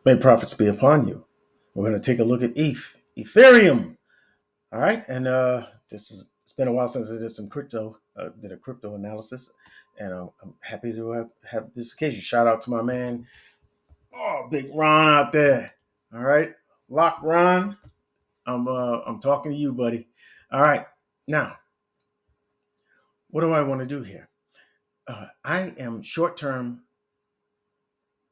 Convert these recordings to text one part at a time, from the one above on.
May profits be upon you. We're going to take a look at Ethereum. All right, and it's been a while since I did some crypto, did a crypto analysis, and I'm happy to have this occasion. Shout out to my man, Big Ron out there. All right, Lock Ron, I'm talking to you, buddy. All right, now what do I want to do here? I am short term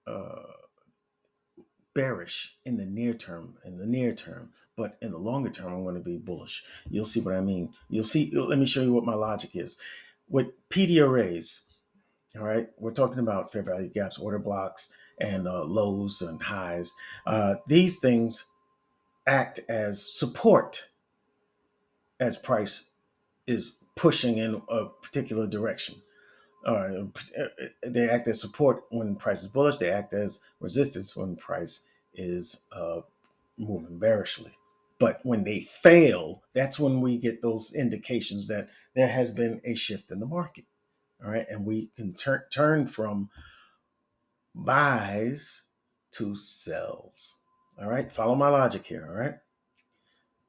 uh, bearish in the near term, but in the longer term, I'm going to be bullish. You'll see what I mean. You'll see. Let me show you what my logic is. With PD arrays, all right, we're talking about fair value gaps, order blocks, and lows and highs. These things act as support as price is pushing in a particular direction. Uh, they act as support when price is bullish. They act as resistance when price is moving bearishly. But when they fail, that's when we get those indications that there has been a shift in the market. All right. And we can turn from buys to sells. All right. Follow my logic here. All right.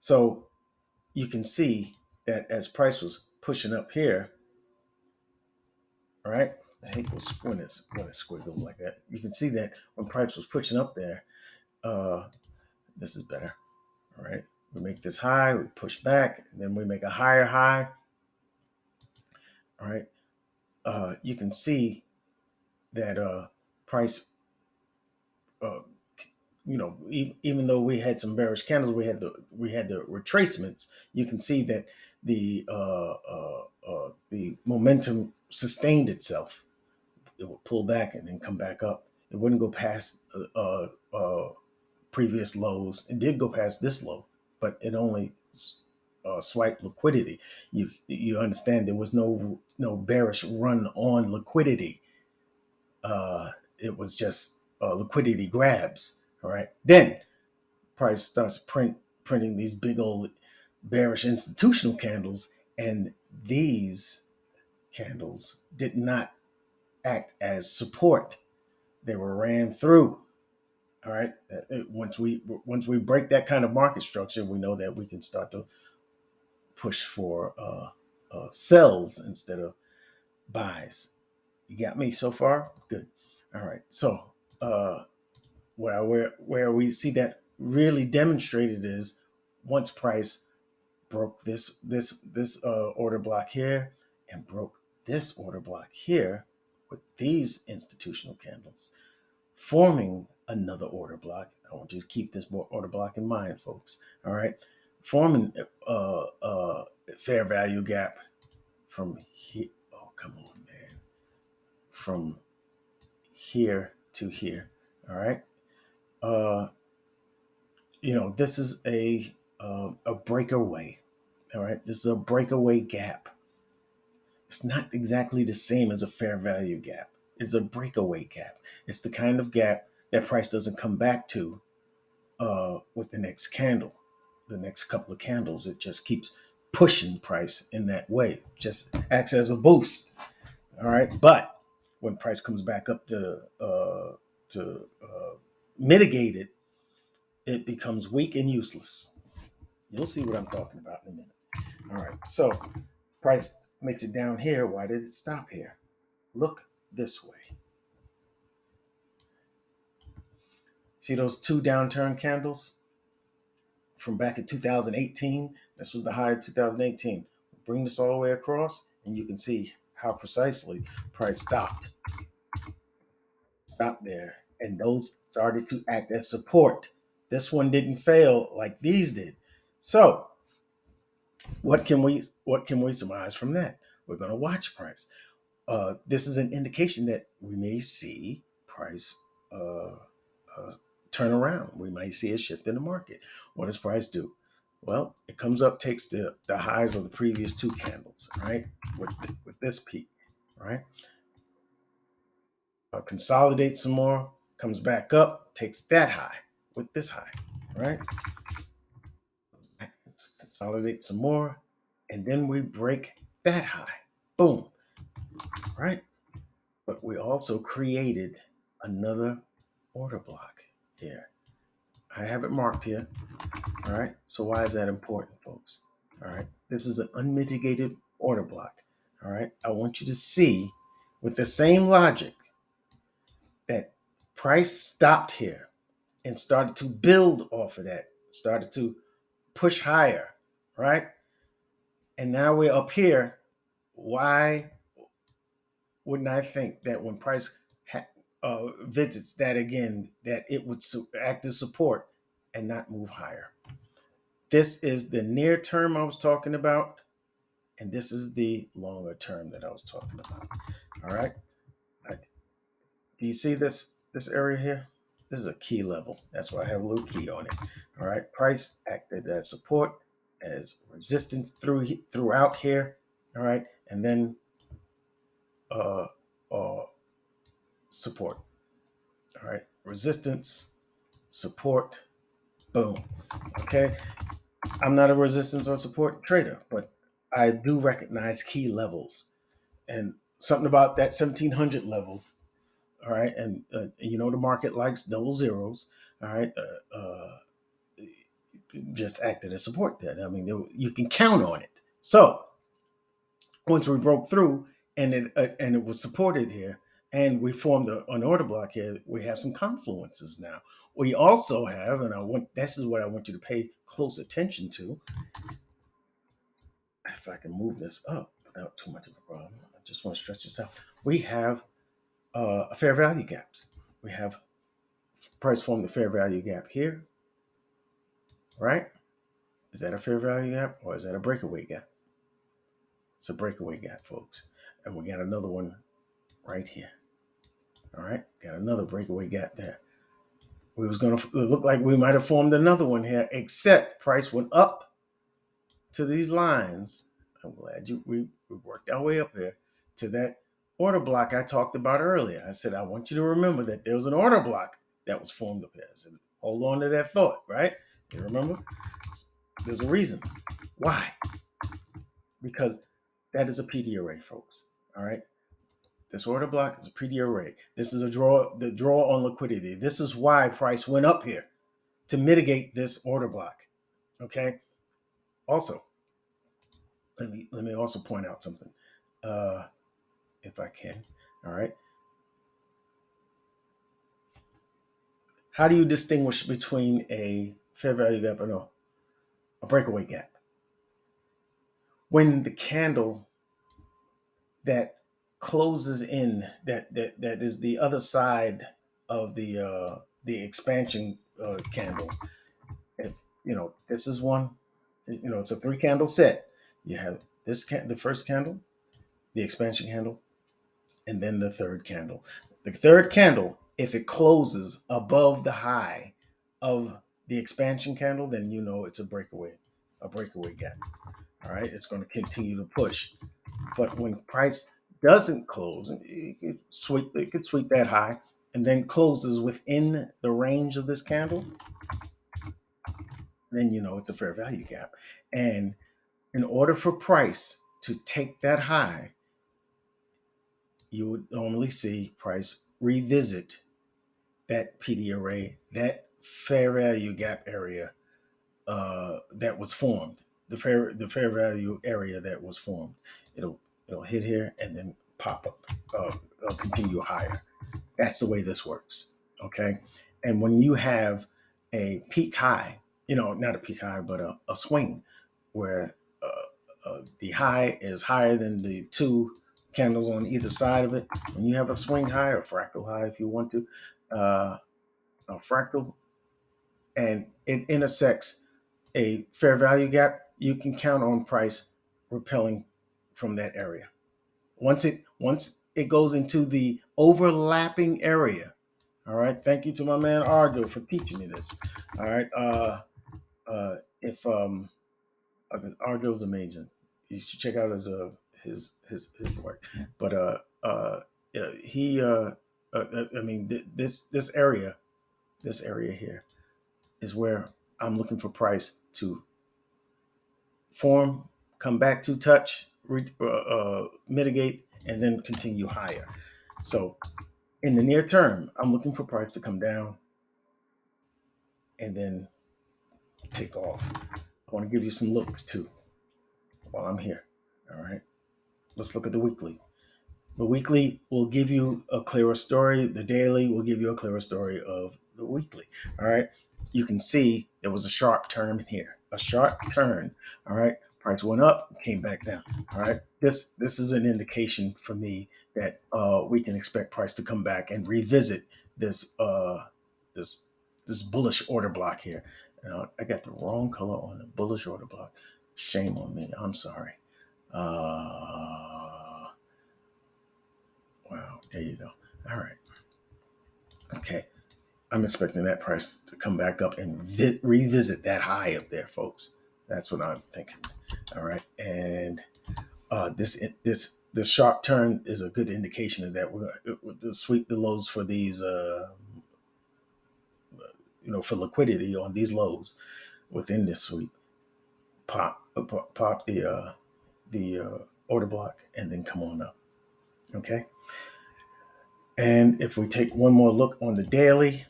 So you can see that as price was pushing up here, all right. I hate when it's squiggled like that. You can see that when price was pushing up there, uh, this is better. All right. We make this high, we push back, and then we make a higher high. All right. You can see that price, uh, even though we had some bearish candles, we had the retracements. You can see that the momentum sustained itself. It would pull back and then come back up. It wouldn't go past previous lows. It did go past this low, but it only swiped liquidity. You understand there was no bearish run on liquidity. It was just liquidity grabs. All right. Then price starts printing these big old bearish institutional candles, and these candles did not act as support. They were ran through. All right. Once we break that kind of market structure, we know that we can start to push for sells instead of buys. You got me so far? Good. All right. So where we see that really demonstrated is once price broke this order block here and broke this order block here with these institutional candles, forming another order block. I want you to keep this order block in mind, folks. All right, forming fair value gap from here. Oh, come on, man. From here to here. All right. Uh, this is a breakaway. All right, this is a breakaway gap. It's not exactly the same as a fair value gap. It's a breakaway gap. It's the kind of gap that price doesn't come back to with the next candle, the next couple of candles. It just keeps pushing price in that way. Just acts as a boost. All right, but when price comes back up to mitigate it, it becomes weak and useless. You'll see what I'm talking about in a minute. All right, so price makes it down here. Why did it stop here? Look this way. See those two downturn candles from back in 2018? This was the high of 2018. Bring this all the way across, and you can see how precisely price stopped. Stopped there, and those started to act as support. This one didn't fail like these did. So, what can we surmise from that? We're going to watch price. This is an indication that we may see price uh, turn around. We might see a shift in the market. What does price do? Well, it comes up, takes the highs of the previous two candles, right? With this peak, right? Consolidates some more, comes back up, takes that high with this high, right? Consolidate some more, and then we break that high. Boom, right? But we also created another order block. here. I have it marked here. All right. So why is that important, folks? All right. This is an unmitigated order block. All right. I want you to see with the same logic that price stopped here and started to build off of that, started to push higher, right? And now we're up here. Why wouldn't I think that when price visits that again, that it would act as support and not move higher? This is the near term I was talking about, and this is the longer term that I was talking about. All right. Do you see this area here? This is a key level. That's why I have a little key on it. All right. Price acted as support, as resistance throughout here. All right. And then uh, uh, support. All right. Resistance, support, boom. Okay. I'm not a resistance or support trader, but I do recognize key levels and something about that 1700 level. All right. And, the market likes double zeros. All right. Just acted as support then. I mean, you can count on it. So once we broke through and it was supported here, and we formed an order block here, we have some confluences now. We also have, this is what I want you to pay close attention to. If I can move this up without too much of a problem, I just want to stretch this out. We have a fair value gaps. We have price formed the fair value gap here, right? Is that a fair value gap or is that a breakaway gap? It's a breakaway gap, folks. And we got another one right here. All right, got another breakaway gap there. We was going to look like we might have formed another one here, except price went up to these lines. I'm glad we worked our way up here to that order block I talked about earlier. I said, I want you to remember that there was an order block that was formed up here. I said, hold on to that thought, right? You remember? There's a reason. Why? Because that is a PD array, folks. All right. This order block is a PD array. This is the draw on liquidity. This is why price went up here to mitigate this order block. Okay. Also, let me also point out something, if I can. All right. How do you distinguish between a fair value gap and a breakaway gap? When the candle that closes in, that is the other side of the expansion candle. If, this is one. It's a 3 candle set. You have the first candle, the expansion candle, and then the third candle. The third candle, if it closes above the high of the expansion candle, then it's a breakaway gap. All right, it's going to continue to push. But when price doesn't close, it could sweep that high and then closes within the range of this candle, then it's a fair value gap. And in order for price to take that high, you would normally see price revisit that PD array, that fair value gap area that was formed, the fair value area that was formed. It'll hit here and then pop up, continue higher. That's the way this works. Okay, and when you have a peak high, not a peak high, but a swing where the high is higher than the 2 candles on either side of it. When you have a swing high or fractal high, if you want to, a fractal, and it intersects a fair value gap, you can count on price repelling from that area. Once it goes into the overlapping area. All right. Thank you to my man Arjo for teaching me this. All right. If Arjo's amazing, you should check out his work. But he I mean this area here is where I'm looking for price to form, come back to touch, mitigate, and then continue higher. So in the near term, I'm looking for price to come down and then take off. I want to give you some looks too while I'm here. All right. Let's look at the weekly. The weekly will give you a clearer story. The daily will give you a clearer story of the weekly. All right. You can see there was a sharp turn here, a sharp turn. All right. Price went up, came back down. All right. This is an indication for me that we can expect price to come back and revisit this this this bullish order block here. I got the wrong color on the bullish order block. Shame on me. I'm sorry. Wow, there you go. All right. Okay. I'm expecting that price to come back up and revisit that high up there, folks. That's what I'm thinking. All right. And this sharp turn is a good indication of that. We're going to sweep the lows for these, for liquidity on these lows within this sweep. Pop the order block and then come on up. Okay. And if we take one more look on the daily,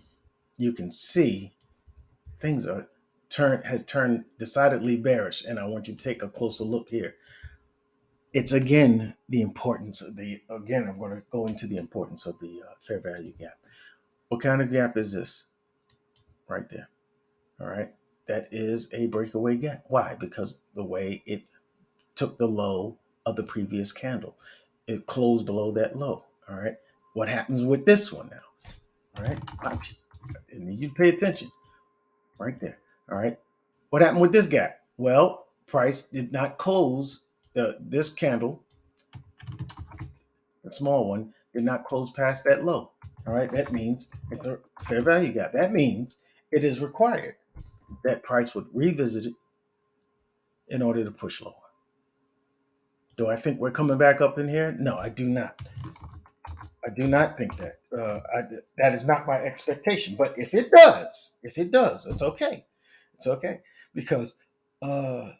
you can see things has turned decidedly bearish, and I want you to take a closer look here. It's again the importance of I'm going to go into the importance of the fair value gap. What kind of gap is this? Right there. All right. That is a breakaway gap. Why? Because the way it took the low of the previous candle, it closed below that low. All right. What happens with this one now? All right. I need you to pay attention. Right there. All right. What happened with this gap? Well, price did not close this candle, the small one, did not close past that low. All right. That means it's a fair value gap. That means it is required that price would revisit it in order to push lower. Do I think we're coming back up in here? No, I do not. I do not think that. That is not my expectation. But if it does, it's okay. It's okay because I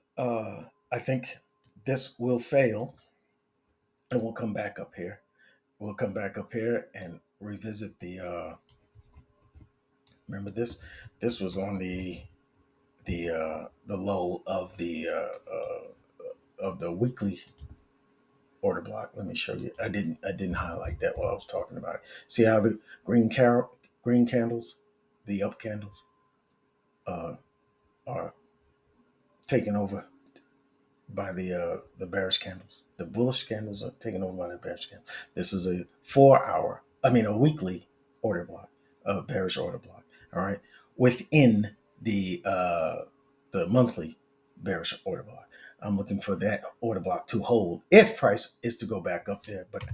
think this will fail, and we'll come back up here. We'll come back up here and revisit the. Remember this? This was on the low of the weekly order block. Let me show you. I didn't highlight that while I was talking about it. See how the green candles, the up candles, are taken over by the bearish candles. The bullish candles are taken over by the bearish candles. This is a a weekly order block, a bearish order block. All right, within the monthly bearish order block. I'm looking for that order block to hold if price is to go back up there. But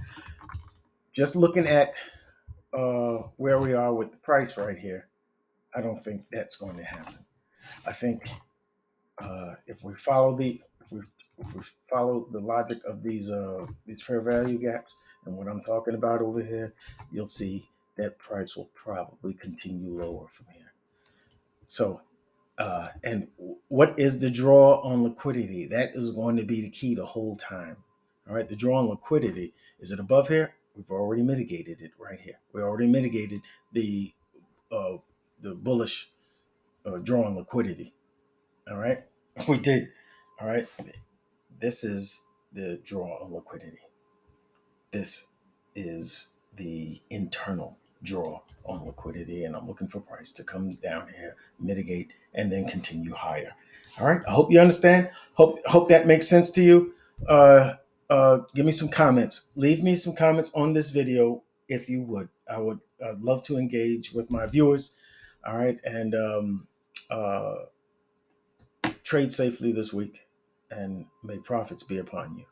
just looking at where we are with the price right here, I don't think that's going to happen. I think if we follow the logic of these fair value gaps and what I'm talking about over here, you'll see that price will probably continue lower from here. So, and what is the draw on liquidity? That is going to be the key the whole time. All right, the draw on liquidity, is it above here? We've already mitigated it right here. We already mitigated the bullish draw on liquidity. All right, we did. All right, this is the draw on liquidity. This is the internal draw on liquidity, and I'm looking for price to come down here, mitigate, and then continue higher. All right, I hope you understand. Hope that makes sense to you. Give me some comments. Leave me some comments on this video if you would. I'd love to engage with my viewers. All right, and trade safely this week, and may profits be upon you.